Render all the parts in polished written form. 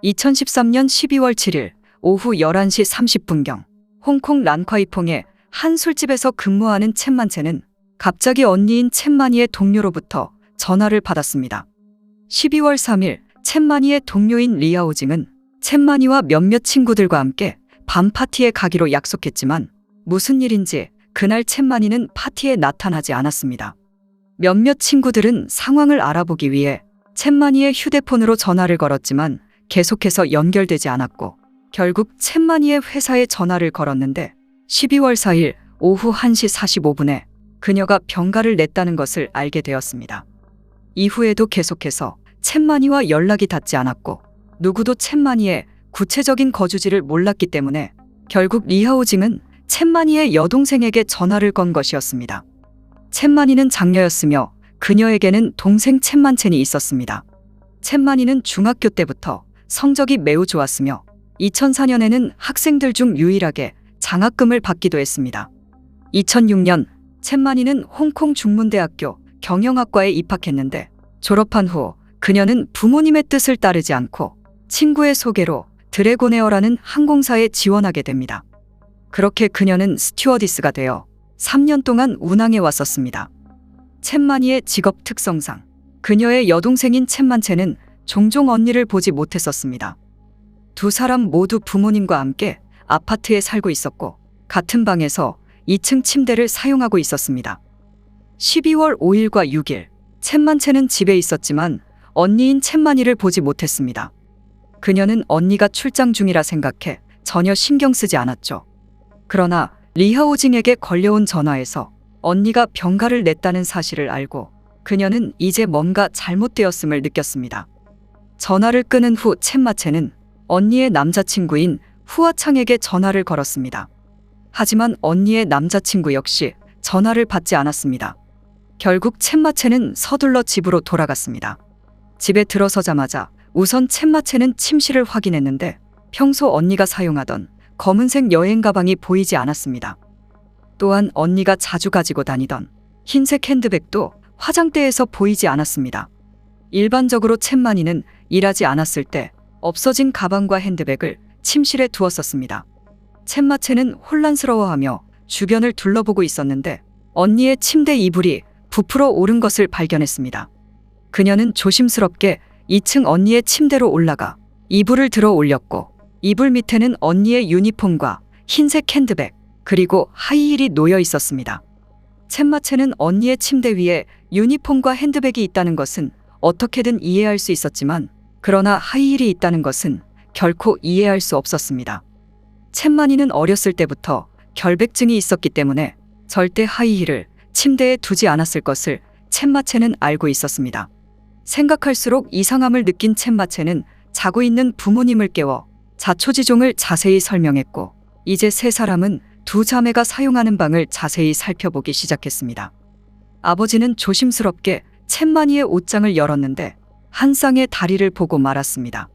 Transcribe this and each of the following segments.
2013년 12월 7일 오후 11시 30분경 홍콩 란콰이퐁의 한 술집에서 근무하는 첸만체는 갑자기 언니인 첸마니의 동료로부터 전화를 받았습니다. 12월 3일 첸마니의 동료인 리아오징은 첸마니와 몇몇 친구들과 함께 밤 파티에 가기로 약속했지만 무슨 일인지 그날 첸마니는 파티에 나타나지 않았습니다. 몇몇 친구들은 상황을 알아보기 위해 첸마니의 휴대폰으로 전화를 걸었지만 계속해서 연결되지 않았고 결국 첸마니의 회사에 전화를 걸었는데 12월 4일 오후 1시 45분에 그녀가 병가를 냈다는 것을 알게 되었습니다. 이후에도 계속해서 첸마니와 연락이 닿지 않았고 누구도 첸마니의 구체적인 거주지를 몰랐기 때문에 결국 리하오징은 첸마니의 여동생에게 전화를 건 것이었습니다. 첸마니는 장녀였으며 그녀에게는 동생 첸만첸이 있었습니다. 첸마니는 중학교 때부터 성적이 매우 좋았으며 2004년에는 학생들 중 유일하게 장학금을 받기도 했습니다. 2006년 첸마니는 홍콩 중문대학교 경영학과에 입학했는데 졸업한 후 그녀는 부모님의 뜻을 따르지 않고 친구의 소개로 드래곤에어라는 항공사에 지원하게 됩니다. 그렇게 그녀는 스튜어디스가 되어 3년 동안 운항해 왔었습니다. 첸마니의 직업 특성상 그녀의 여동생인 첸만체는 종종 언니를 보지 못했었습니다. 두 사람 모두 부모님과 함께 아파트에 살고 있었고 같은 방에서 2층 침대를 사용하고 있었습니다. 12월 5일과 6일 첸만체는 집에 있었지만 언니인 첸마니를 보지 못했습니다. 그녀는 언니가 출장 중이라 생각해 전혀 신경 쓰지 않았죠. 그러나 리하오징에게 걸려온 전화에서 언니가 병가를 냈다는 사실을 알고 그녀는 이제 뭔가 잘못되었음을 느꼈습니다. 전화를 끊은 후 첸마체는 언니의 남자친구인 후아창에게 전화를 걸었습니다. 하지만 언니의 남자친구 역시 전화를 받지 않았습니다. 결국 첸마체는 서둘러 집으로 돌아갔습니다. 집에 들어서자마자 우선 첸마체는 침실을 확인했는데 평소 언니가 사용하던 검은색 여행 가방이 보이지 않았습니다. 또한 언니가 자주 가지고 다니던 흰색 핸드백도 화장대에서 보이지 않았습니다. 일반적으로 첸마니는 일하지 않았을 때 없어진 가방과 핸드백을 침실에 두었었습니다. 첸마체는 혼란스러워하며 주변을 둘러보고 있었는데 언니의 침대 이불이 부풀어 오른 것을 발견했습니다. 그녀는 조심스럽게 2층 언니의 침대로 올라가 이불을 들어 올렸고 이불 밑에는 언니의 유니폼과 흰색 핸드백 그리고 하이힐이 놓여 있었습니다. 첸마체는 언니의 침대 위에 유니폼과 핸드백이 있다는 것은 어떻게든 이해할 수 있었지만 그러나 하이힐이 있다는 것은 결코 이해할 수 없었습니다. 첸마니는 어렸을 때부터 결백증이 있었기 때문에 절대 하이힐을 침대에 두지 않았을 것을 첸마체는 알고 있었습니다. 생각할수록 이상함을 느낀 첸마체는 자고 있는 부모님을 깨워 자초지종을 자세히 설명했고 이제 세 사람은 두 자매가 사용하는 방을 자세히 살펴보기 시작했습니다. 아버지는 조심스럽게 첸마니의 옷장을 열었는데 한 쌍의 다리를 보고 말았습니다.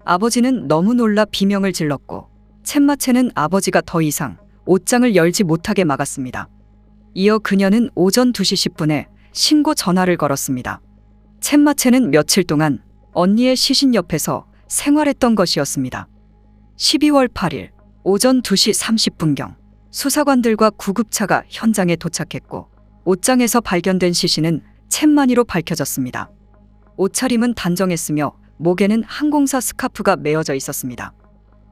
아버지는 너무 놀라 비명을 질렀고 첸마체는 아버지가 더 이상 옷장을 열지 못하게 막았습니다. 이어 그녀는 오전 2시 10분에 신고 전화를 걸었습니다. 첸마체는 며칠 동안 언니의 시신 옆에서 생활했던 것이었습니다. 12월 8일 오전 2시 30분경 수사관들과 구급차가 현장에 도착했고 옷장에서 발견된 시신은 첸마니로 밝혀졌습니다. 옷차림은 단정했으며 목에는 항공사 스카프가 메어져 있었습니다.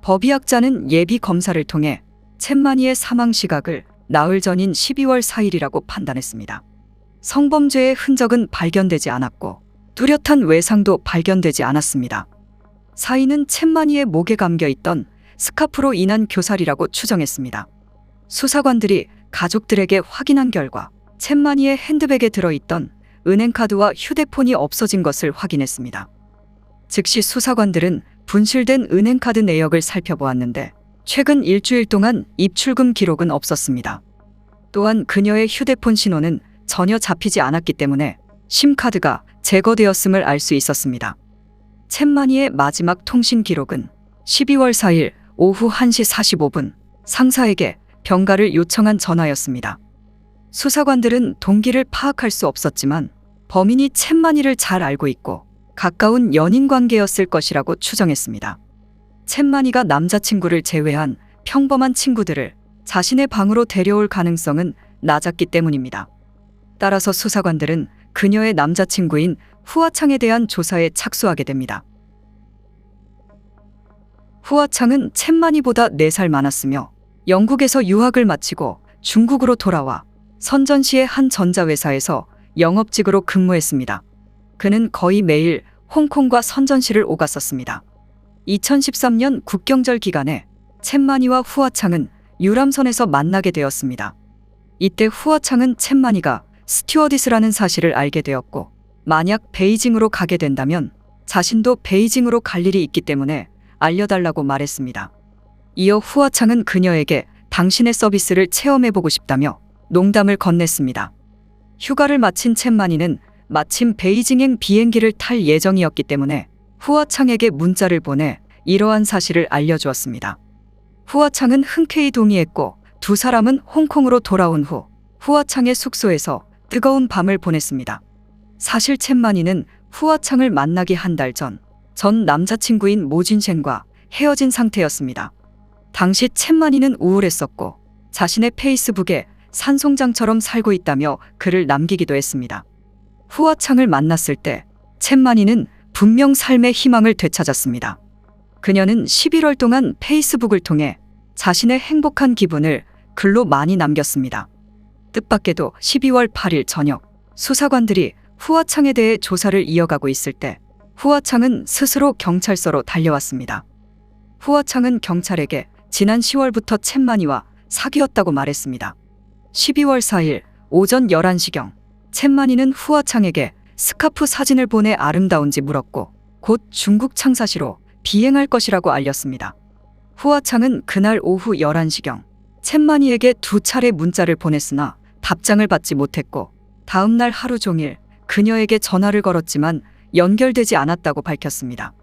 법의학자는 예비 검사를 통해 첸마니의 사망 시각을 나흘 전인 12월 4일이라고 판단했습니다. 성범죄의 흔적은 발견되지 않았고 뚜렷한 외상도 발견되지 않았습니다. 사인은 첸마니의 목에 감겨 있던 스카프로 인한 교살이라고 추정했습니다. 수사관들이 가족들에게 확인한 결과 첸마니의 핸드백에 들어있던 은행카드와 휴대폰이 없어진 것을 확인했습니다. 즉시 수사관들은 분실된 은행카드 내역을 살펴보았는데 최근 일주일 동안 입출금 기록은 없었습니다. 또한 그녀의 휴대폰 신호는 전혀 잡히지 않았기 때문에 심카드가 제거되었음을 알 수 있었습니다. 첸마니의 마지막 통신 기록은 12월 4일 오후 1시 45분 상사에게 병가를 요청한 전화였습니다. 수사관들은 동기를 파악할 수 없었지만 범인이 첸마니를 잘 알고 있고 가까운 연인 관계였을 것이라고 추정했습니다. 챗마니가 남자친구를 제외한 평범한 친구들을 자신의 방으로 데려올 가능성은 낮았기 때문입니다. 따라서 수사관들은 그녀의 남자친구인 후아창에 대한 조사에 착수하게 됩니다. 후아창은 챗마니보다 4살 많았으며 영국에서 유학을 마치고 중국으로 돌아와 선전시의 한 전자회사에서 영업직으로 근무했습니다. 그는 거의 매일 홍콩과 선전시를 오갔었습니다. 2013년 국경절 기간에 챗마니와 후아창은 유람선에서 만나게 되었습니다. 이때 후아창은 챗마니가 스튜어디스라는 사실을 알게 되었고, 만약 베이징으로 가게 된다면 자신도 베이징으로 갈 일이 있기 때문에 알려달라고 말했습니다. 이어 후아창은 그녀에게 당신의 서비스를 체험해보고 싶다며 농담을 건넸습니다. 휴가를 마친 챗마니는 마침 베이징행 비행기를 탈 예정이었기 때문에 후아창에게 문자를 보내 이러한 사실을 알려주었습니다. 후아창은 흔쾌히 동의했고, 두 사람은 홍콩으로 돌아온 후 후아창의 숙소에서 뜨거운 밤을 보냈습니다. 사실 챗마니는 후아창을 만나기 한 달 전 남자친구인 모진셴과 헤어진 상태였습니다. 당시 챗마니는 우울했었고 자신의 페이스북에 산송장처럼 살고 있다며 글을 남기기도 했습니다. 후아창을 만났을 때 챗마니는 분명 삶의 희망을 되찾았습니다. 그녀는 11월 동안 페이스북을 통해 자신의 행복한 기분을 글로 많이 남겼습니다. 뜻밖에도 12월 8일 저녁, 수사관들이 후아창에 대해 조사를 이어가고 있을 때 후아창은 스스로 경찰서로 달려왔습니다. 후아창은 경찰에게 지난 10월부터 챗마니와 사귀었다고 말했습니다. 12월 4일 오전 11시경 챗마니는 후아창에게 스카프 사진을 보내 아름다운지 물었고, 곧 중국 창사시로 비행할 것이라고 알렸습니다. 후아창은 그날 오후 11시경 챗마니에게 2차례 문자를 보냈으나 답장을 받지 못했고, 다음 날 하루 종일 그녀에게 전화를 걸었지만 연결되지 않았다고 밝혔습니다.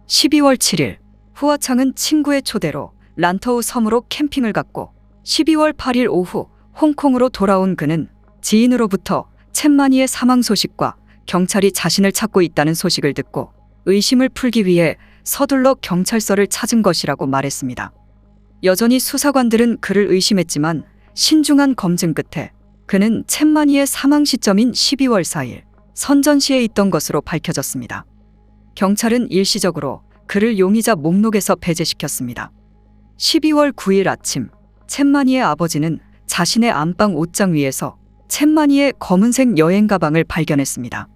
12월 7일 후아창은 친구의 초대로 란터우 섬으로 캠핑을 갔고, 12월 8일 오후 홍콩으로 돌아온 그는 지인으로부터 챗마니의 사망 소식과 경찰이 자신을 찾고 있다는 소식을 듣고 의심을 풀기 위해 서둘러 경찰서를 찾은 것이라고 말했습니다. 여전히 수사관들은 그를 의심했지만 신중한 검증 끝에 그는 챗마니의 사망 시점인 12월 4일 선전시에 있던 것으로 밝혀졌습니다. 경찰은 일시적으로 그를 용의자 목록에서 배제시켰습니다. 12월 9일 아침 챗마니의 아버지는 자신의 안방 옷장 위에서 챗마니의 검은색 여행 가방을 발견했습니다.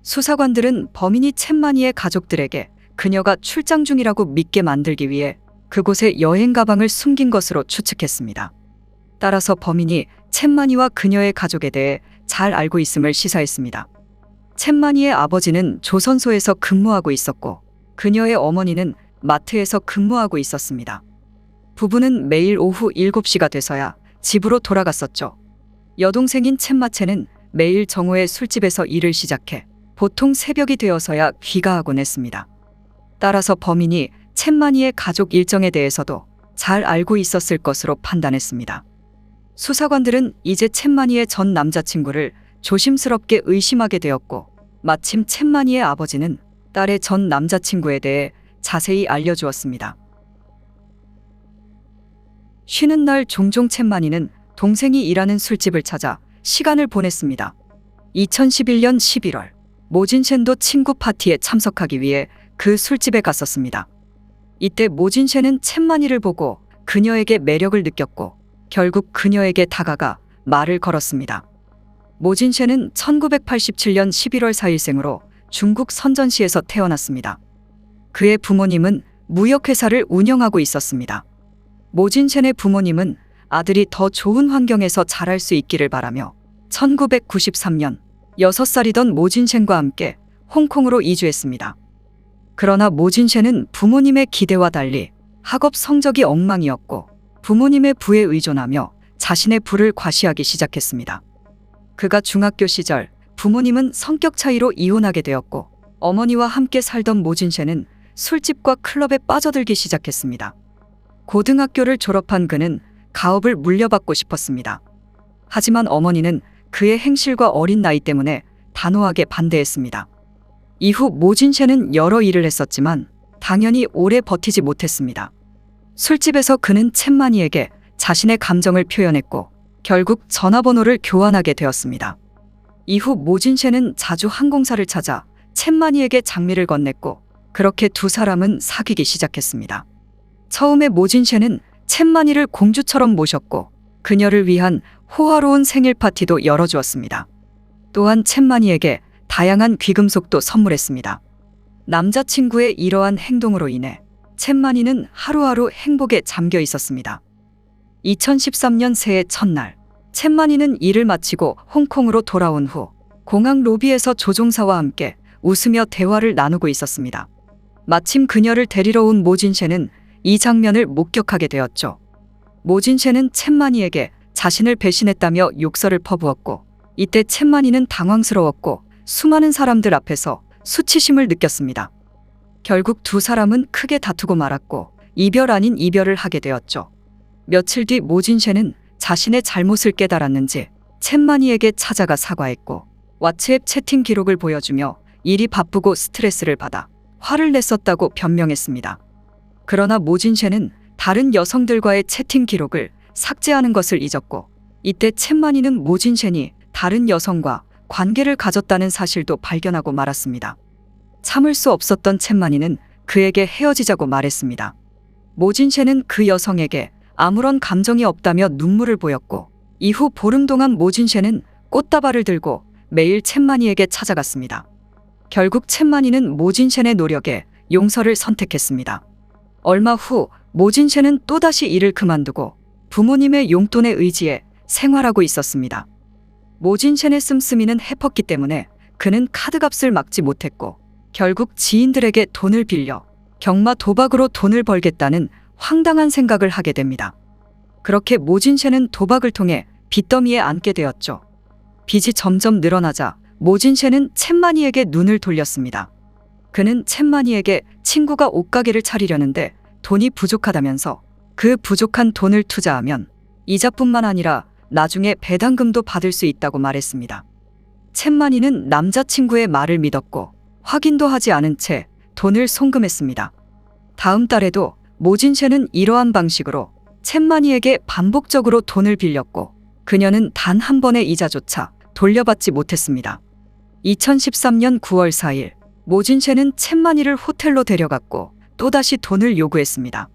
수사관들은 범인이 챗마니의 가족들에게 그녀가 출장 중이라고 믿게 만들기 위해 그곳에 여행 가방을 숨긴 것으로 추측했습니다. 따라서 범인이 챗마니와 그녀의 가족에 대해 잘 알고 있음을 시사했습니다. 챗마니의 아버지는 조선소에서 근무하고 있었고 그녀의 어머니는 마트에서 근무하고 있었습니다. 부부는 매일 오후 7시가 돼서야 집으로 돌아갔었죠. 여동생인 챗마체는 매일 정오에 술집에서 일을 시작해 보통 새벽이 되어서야 귀가하곤 했습니다. 따라서 범인이 챗마니의 가족 일정에 대해서도 잘 알고 있었을 것으로 판단했습니다. 수사관들은 이제 챗마니의 전 남자친구를 조심스럽게 의심하게 되었고, 마침 챗마니의 아버지는 딸의 전 남자친구에 대해 자세히 알려주었습니다. 쉬는 날 종종 챗마니는 동생이 일하는 술집을 찾아 시간을 보냈습니다. 2011년 11월 모진셴도 친구 파티에 참석하기 위해 그 술집에 갔었습니다. 이때 모진셴은 챗마니를 보고 그녀에게 매력을 느꼈고 결국 그녀에게 다가가 말을 걸었습니다. 모진셴은 1987년 11월 4일생으로 중국 선전시에서 태어났습니다. 그의 부모님은 무역회사를 운영하고 있었습니다. 모진셴의 부모님은 아들이 더 좋은 환경에서 자랄 수 있기를 바라며 1993년 6살이던 모진셴과 함께 홍콩으로 이주했습니다. 그러나 모진셴은 부모님의 기대와 달리 학업 성적이 엉망이었고 부모님의 부에 의존하며 자신의 부를 과시하기 시작했습니다. 그가 중학교 시절 부모님은 성격 차이로 이혼하게 되었고 어머니와 함께 살던 모진셴은 술집과 클럽에 빠져들기 시작했습니다. 고등학교를 졸업한 그는 가업을 물려받고 싶었습니다. 하지만 어머니는 그의 행실과 어린 나이 때문에 단호하게 반대했습니다. 이후 모진셰는 여러 일을 했었지만 당연히 오래 버티지 못했습니다. 술집에서 그는 첸마니에게 자신의 감정을 표현했고 결국 전화번호를 교환하게 되었습니다. 이후 모진셰는 자주 항공사를 찾아 첸마니에게 장미를 건넸고 그렇게 두 사람은 사귀기 시작했습니다. 처음에 모진셰는 첸마니를 공주처럼 모셨고 그녀를 위한 호화로운 생일 파티도 열어주었습니다. 또한 첸마니에게 다양한 귀금속도 선물했습니다. 남자친구의 이러한 행동으로 인해 첸마니는 하루하루 행복에 잠겨 있었습니다. 2013년 새해 첫날, 첸마니는 일을 마치고 홍콩으로 돌아온 후 공항 로비에서 조종사와 함께 웃으며 대화를 나누고 있었습니다. 마침 그녀를 데리러 온 모진셰는 이 장면을 목격하게 되었죠. 모진셰는 첸마니에게 자신을 배신했다며 욕설을 퍼부었고 이때 첸마니는 당황스러웠고 수많은 사람들 앞에서 수치심을 느꼈습니다. 결국 두 사람은 크게 다투고 말았고 이별 아닌 이별을 하게 되었죠. 며칠 뒤 모진셰는 자신의 잘못을 깨달았는지 첸마니에게 찾아가 사과했고 왓츠앱 채팅 기록을 보여주며 일이 바쁘고 스트레스를 받아 화를 냈었다고 변명했습니다. 그러나 모진셰는 다른 여성들과의 채팅 기록을 삭제하는 것을 잊었고 이때 첸마니는 모진셰니 다른 여성과 관계를 가졌다는 사실도 발견하고 말았습니다. 참을 수 없었던 첸마니는 그에게 헤어지자고 말했습니다. 모진셰는 그 여성에게 아무런 감정이 없다며 눈물을 보였고 이후 보름 동안 모진셰는 꽃다발을 들고 매일 첸마니에게 찾아갔습니다. 결국 첸마니는 모진셰의 노력에 용서를 선택했습니다. 얼마 후 모진셰는 또다시 일을 그만두고 부모님의 용돈에 의지해 생활하고 있었습니다. 모진셰의 씀씀이는 해펐기 때문에 그는 카드값을 막지 못했고 결국 지인들에게 돈을 빌려 경마 도박으로 돈을 벌겠다는 황당한 생각을 하게 됩니다. 그렇게 모진셰는 도박을 통해 빚더미에 앉게 되었죠. 빚이 점점 늘어나자 모진셰는 첸마니에게 눈을 돌렸습니다. 그는 첸마니에게 친구가 옷가게를 차리려는데 돈이 부족하다면서 그 부족한 돈을 투자하면 이자뿐만 아니라 나중에 배당금도 받을 수 있다고 말했습니다. 첸마니는 남자친구의 말을 믿었고 확인도 하지 않은 채 돈을 송금했습니다. 다음 달에도 모진셰는 이러한 방식으로 첸마니에게 반복적으로 돈을 빌렸고 그녀는 단 한 번의 이자조차 돌려받지 못했습니다. 2013년 9월 4일 모진셰는 첸마니를 호텔로 데려갔고 또다시 돈을 요구했습니다.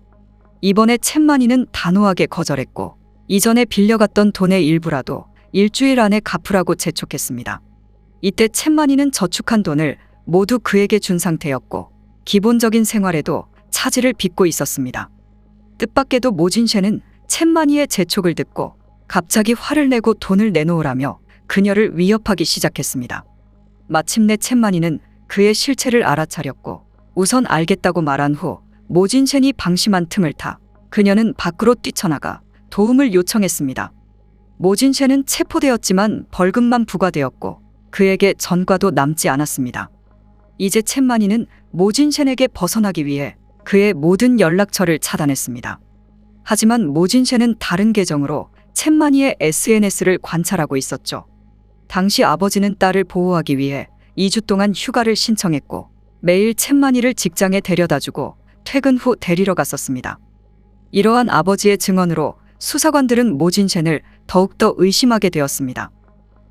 이번에 첸마니는 단호하게 거절했고 이전에 빌려갔던 돈의 일부라도 일주일 안에 갚으라고 재촉했습니다. 이때 첸마니는 저축한 돈을 모두 그에게 준 상태였고 기본적인 생활에도 차질을 빚고 있었습니다. 뜻밖에도 모진셰는 첸마니의 재촉을 듣고 갑자기 화를 내고 돈을 내놓으라며 그녀를 위협하기 시작했습니다. 마침내 첸마니는 그의 실체를 알아차렸고 우선 알겠다고 말한 후 모진셰이 방심한 틈을 타 그녀는 밖으로 뛰쳐나가 도움을 요청했습니다. 모진셰는 체포되었지만 벌금만 부과되었고 그에게 전과도 남지 않았습니다. 이제 첸마니는 모진셰에게 벗어나기 위해 그의 모든 연락처를 차단했습니다. 하지만 모진셰는 다른 계정으로 첸마니의 SNS를 관찰하고 있었죠. 당시 아버지는 딸을 보호하기 위해 2주 동안 휴가를 신청했고 매일 첸마니를 직장에 데려다주고 퇴근 후 데리러 갔었습니다. 이러한 아버지의 증언으로 수사관들은 모진셰를 더욱더 의심하게 되었습니다.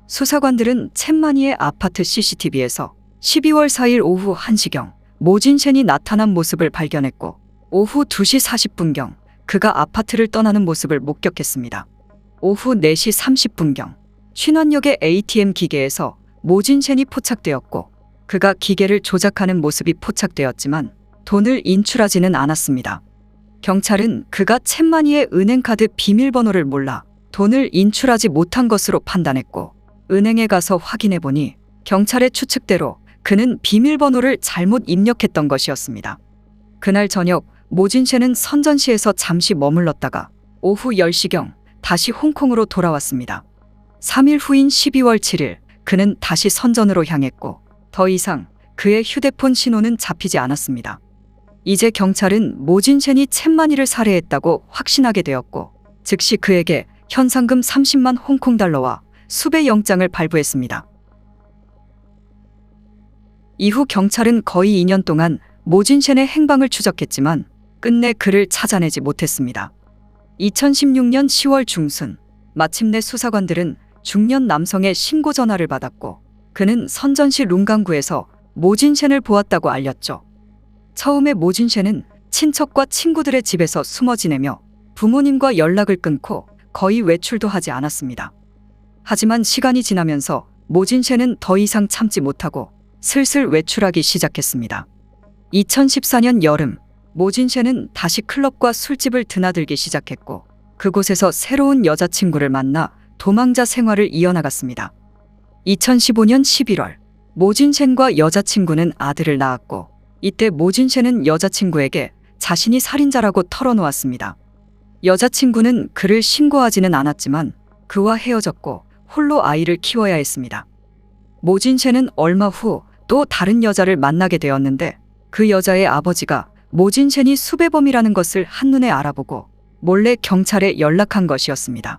수사관들은 첸마니의 아파트 CCTV에서 12월 4일 오후 1시경 모진셰이 나타난 모습을 발견했고 오후 2시 40분경 그가 아파트를 떠나는 모습을 목격했습니다. 오후 4시 30분경 신원역의 ATM 기계에서 모진셰이 포착되었고 그가 기계를 조작하는 모습이 포착되었지만 돈을 인출하지는 않았습니다. 경찰은 그가 첸마니의 은행카드 비밀번호를 몰라 돈을 인출하지 못한 것으로 판단했고 은행에 가서 확인해보니 경찰의 추측대로 그는 비밀번호를 잘못 입력했던 것이었습니다. 그날 저녁 모진셰는 선전시에서 잠시 머물렀다가 오후 10시경 다시 홍콩으로 돌아왔습니다. 3일 후인 12월 7일 그는 다시 선전으로 향했고 더 이상 그의 휴대폰 신호는 잡히지 않았습니다. 이제 경찰은 모진셰이 첸마니를 살해했다고 확신하게 되었고 즉시 그에게 현상금 30만 홍콩 달러와 수배 영장을 발부했습니다. 이후 경찰은 거의 2년 동안 모진셴의 행방을 추적했지만 끝내 그를 찾아내지 못했습니다. 2016년 10월 중순, 마침내 수사관들은 중년 남성의 신고 전화를 받았고 그는 선전시 룽강구에서 모진셴을 보았다고 알렸죠. 처음에 모진셴은 친척과 친구들의 집에서 숨어 지내며 부모님과 연락을 끊고 거의 외출도 하지 않았습니다. 하지만 시간이 지나면서 모진셴은 더 이상 참지 못하고 슬슬 외출하기 시작했습니다. 2014년 여름, 모진셴은 다시 클럽과 술집을 드나들기 시작했고 그곳에서 새로운 여자친구를 만나 도망자 생활을 이어나갔습니다. 2015년 11월, 모진셴과 여자친구는 아들을 낳았고 이때 모진셴은 여자친구에게 자신이 살인자라고 털어놓았습니다. 여자친구는 그를 신고하지는 않았지만 그와 헤어졌고 홀로 아이를 키워야 했습니다. 모진셴은 얼마 후 또 다른 여자를 만나게 되었는데 그 여자의 아버지가 모진셴이 수배범이라는 것을 한눈에 알아보고 몰래 경찰에 연락한 것이었습니다.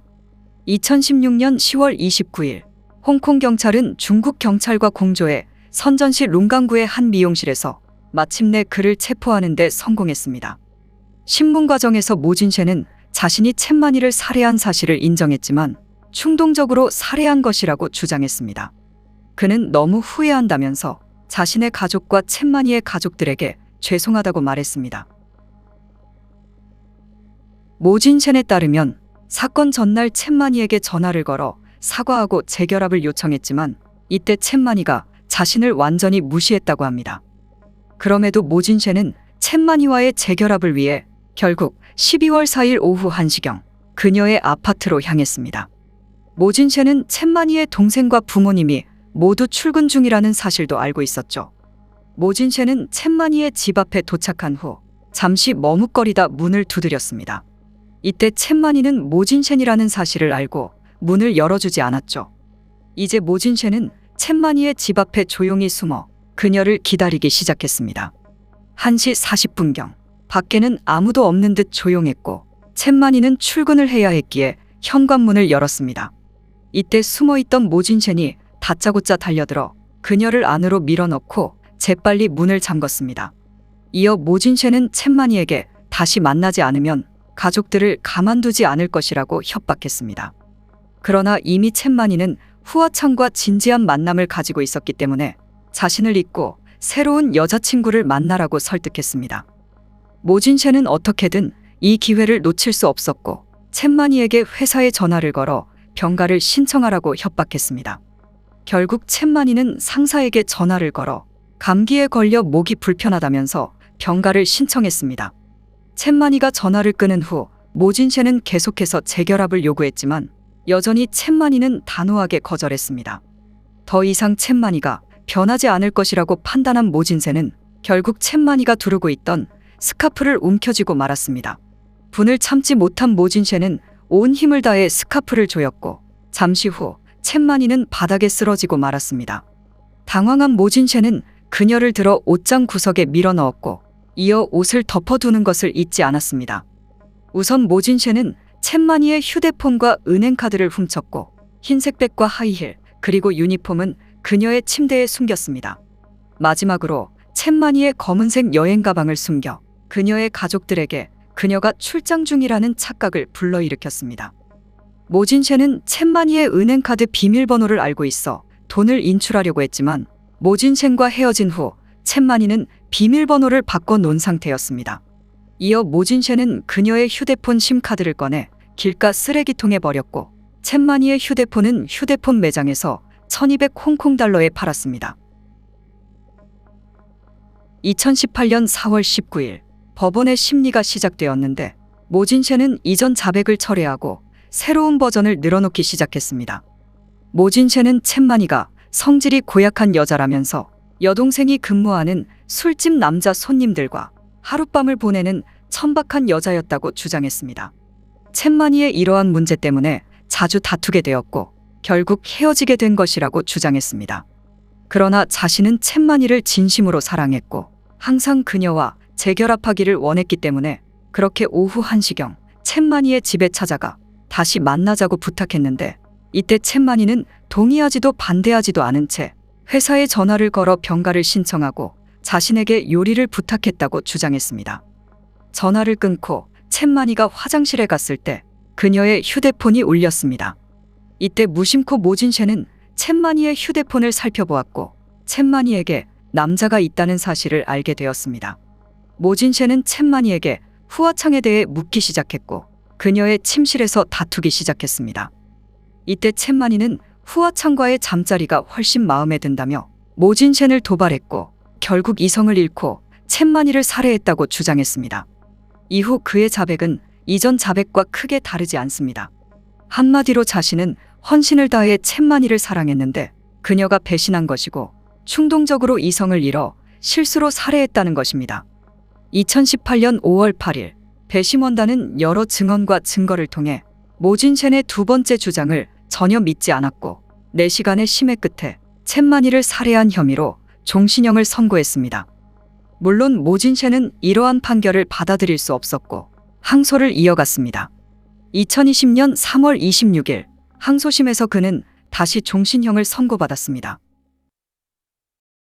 2016년 10월 29일, 홍콩 경찰은 중국 경찰과 공조해 선전시 룽강구의 한 미용실에서 마침내 그를 체포하는 데 성공했습니다. 신문 과정에서 모진셴은 자신이 첸만이를 살해한 사실을 인정했지만 충동적으로 살해한 것이라고 주장했습니다. 그는 너무 후회한다면서 자신의 가족과 첸만이의 가족들에게 죄송하다고 말했습니다. 모진셴에 따르면 사건 전날 첸만이에게 전화를 걸어 사과하고 재결합을 요청했지만 이때 첸만이가 자신을 완전히 무시했다고 합니다. 그럼에도 모진셴은 첸만이와의 재결합을 위해 결국 12월 4일 오후 1시경 그녀의 아파트로 향했습니다. 모진셴은 첸만이의 동생과 부모님이 모두 출근 중이라는 사실도 알고 있었죠. 모진셴은 첸만이의 집 앞에 도착한 후 잠시 머뭇거리다 문을 두드렸습니다. 이때 첸만이는 모진셴이라는 사실을 알고 문을 열어주지 않았죠. 이제 모진셴은 첸만이의 집 앞에 조용히 숨어 그녀를 기다리기 시작했습니다. 1시 40분경, 밖에는 아무도 없는 듯 조용했고 첸만이는 출근을 해야 했기에 현관문을 열었습니다. 이때 숨어있던 모진셴이 다짜고짜 달려들어 그녀를 안으로 밀어넣고 재빨리 문을 잠궜습니다. 이어 모진셴은 첸만이에게 다시 만나지 않으면 가족들을 가만두지 않을 것이라고 협박했습니다. 그러나 이미 첸만이는 후아창과 진지한 만남을 가지고 있었기 때문에 자신을 잊고 새로운 여자친구를 만나라고 설득했습니다. 모진셴은 어떻게든 이 기회를 놓칠 수 없었고 첸만이에게 회사에 전화를 걸어 병가를 신청하라고 협박했습니다. 결국 첸만이는 상사에게 전화를 걸어 감기에 걸려 목이 불편하다면서 병가를 신청했습니다. 첸만이가 전화를 끊은 후 모진셴은 계속해서 재결합을 요구했지만 여전히 첸만이는 단호하게 거절했습니다. 더 이상 첸만이가 변하지 않을 것이라고 판단한 모진셴은 결국 첸만이가 두르고 있던 스카프를 움켜쥐고 말았습니다. 분을 참지 못한 모진셴은 온 힘을 다해 스카프를 조였고 잠시 후 첸만이는 바닥에 쓰러지고 말았습니다. 당황한 모진셴은 그녀를 들어 옷장 구석에 밀어넣었고 이어 옷을 덮어두는 것을 잊지 않았습니다. 우선 모진셴은 첸만이의 휴대폰과 은행카드를 훔쳤고 흰색 백과 하이힐 그리고 유니폼은 그녀의 침대에 숨겼습니다. 마지막으로 첸만이의 검은색 여행 가방을 숨겨 그녀의 가족들에게 그녀가 출장 중이라는 착각을 불러일으켰습니다. 모진셴은 첸만이의 은행카드 비밀번호를 알고 있어 돈을 인출하려고 했지만 모진셴과 헤어진 후 첸만이는 비밀번호를 바꿔놓은 상태였습니다. 이어 모진셴은 그녀의 휴대폰 심카드를 꺼내 길가 쓰레기통에 버렸고 첸만이의 휴대폰은 휴대폰 매장에서 1200 홍콩 달러에 팔았습니다. 2018년 4월 19일 법원의 심리가 시작되었는데 모진셴은 이전 자백을 철회하고 새로운 버전을 늘어놓기 시작했습니다. 모진셴은 첸만이가 성질이 고약한 여자라면서 여동생이 근무하는 술집 남자 손님들과 하룻밤을 보내는 천박한 여자였다고 주장했습니다. 첸만이의 이러한 문제 때문에 자주 다투게 되었고 결국 헤어지게 된 것이라고 주장했습니다. 그러나 자신은 첸만이를 진심으로 사랑했고 항상 그녀와 재결합하기를 원했기 때문에 그렇게 오후 1시경 첸만이의 집에 찾아가 다시 만나자고 부탁했는데 이때 첸만이는 동의하지도 반대하지도 않은 채 회사에 전화를 걸어 병가를 신청하고 자신에게 요리를 부탁했다고 주장했습니다. 전화를 끊고 첸만이가 화장실에 갔을 때 그녀의 휴대폰이 울렸습니다. 이때 무심코 모진셰는 첸만이의 휴대폰을 살펴보았고 첸만이에게 남자가 있다는 사실을 알게 되었습니다. 모진셰는 첸만이에게 후아창에 대해 묻기 시작했고 그녀의 침실에서 다투기 시작했습니다. 이때 첸만이는 후아창과의 잠자리가 훨씬 마음에 든다며 모진셰를 도발했고 결국 이성을 잃고 첸만이를 살해했다고 주장했습니다. 이후 그의 자백은 이전 자백과 크게 다르지 않습니다. 한마디로 자신은 헌신을 다해 첸만이를 사랑했는데 그녀가 배신한 것이고 충동적으로 이성을 잃어 실수로 살해했다는 것입니다. 2018년 5월 8일 배심원단은 여러 증언과 증거를 통해 모진셴의 두 번째 주장을 전혀 믿지 않았고 4시간의 심해 끝에 첸만이를 살해한 혐의로 종신형을 선고했습니다. 물론 모진셰는 이러한 판결을 받아들일 수 없었고 항소를 이어갔습니다. 2020년 3월 26일 항소심에서 그는 다시 종신형을 선고받았습니다.